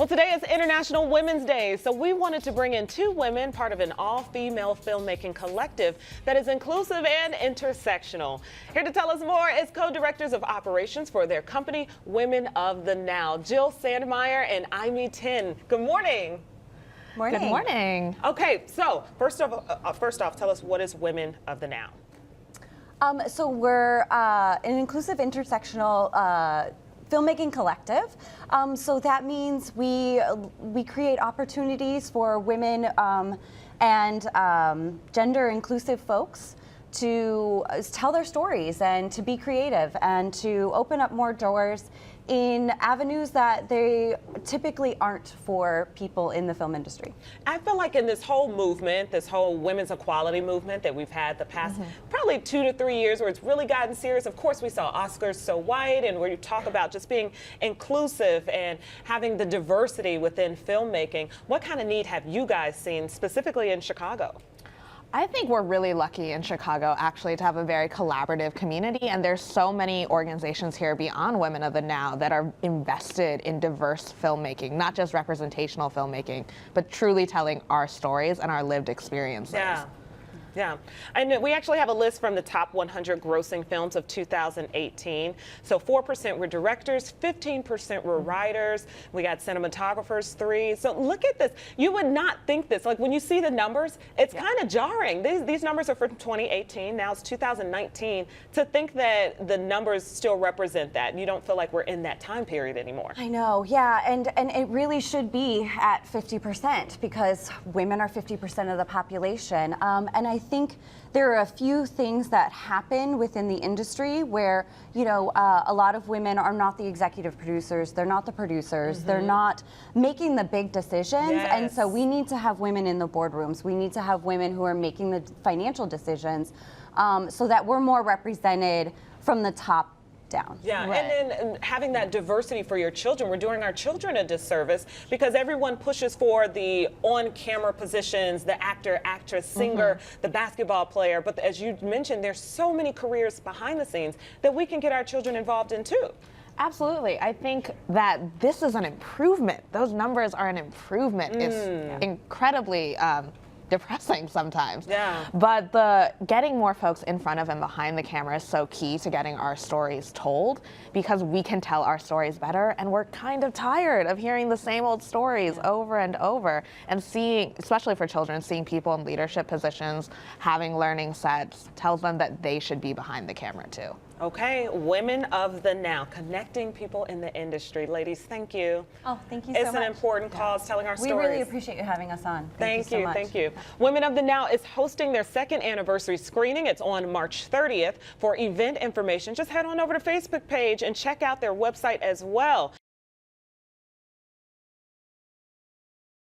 Well, today is International Women's Day, so we wanted to bring in two women, part of an all-female filmmaking collective that is inclusive and intersectional. Here to tell us more is co-directors of operations for their company, Women of the Now, Jill Sandmire and Aimy Tien. Good morning. Morning. Good morning. Okay, so first off, tell us, what is Women of the Now? So we're an inclusive intersectional filmmaking collective. So that means we create opportunities for women and gender inclusive folks to tell their stories and to be creative and to open up more doors in avenues that they typically aren't for people in the film industry. I feel like in this whole movement, this whole women's equality movement that we've had the past probably 2 to 3 years where it's really gotten serious. Of course, we saw Oscars So White, and where you talk about just being inclusive and having the diversity within filmmaking. What kind of need have you guys seen specifically in Chicago? I think we're really lucky in Chicago actually to have a very collaborative community, and there's so many organizations here beyond Women of the Now that are invested in diverse filmmaking, not just representational filmmaking, but truly telling our stories and our lived experiences. Yeah, and we actually have a list from the top 100 grossing films of 2018. So 4% were directors, 15% were writers. We got cinematographers, 3. So look at this. You would not think this. Like when you see the numbers, it's kind of jarring. These numbers are from 2018. Now it's 2019. To think that the numbers still represent that, you don't feel like we're in that time period anymore. I know, yeah, and it really should be at 50% because women are 50% of the population. And I think there are a few things that happen within the industry where, you know, a lot of women are not the executive producers, they're not the producers, they're not making the big decisions. And so we need to have women in the boardrooms. We need to have women who are making the financial decisions so that we're more represented from the top down. Yeah, and then having that diversity for your children. We're doing our children a disservice because everyone pushes for the on-camera positions, the actor, actress, singer, the basketball player. But as you mentioned, there's so many careers behind the scenes that we can get our children involved in too. Absolutely. I think that this is an improvement. Those numbers are an improvement. It's incredibly depressing sometimes. Yeah. But the getting more folks in front of and behind the camera is so key to getting our stories told, because we can tell our stories better, and we're kind of tired of hearing the same old stories over and over, and seeing, especially for children, seeing people in leadership positions, having learning sets, tells them that they should be behind the camera too. Okay, Women of the Now, connecting people in the industry. Ladies, thank you. Oh, thank you so much. It's an important cause, telling our stories. We really appreciate you having us on. Thank you so much. Thank you. Women of the Now is hosting their 2nd anniversary screening. It's on March 30th. For event information, just head on over to Facebook page and check out their website as well.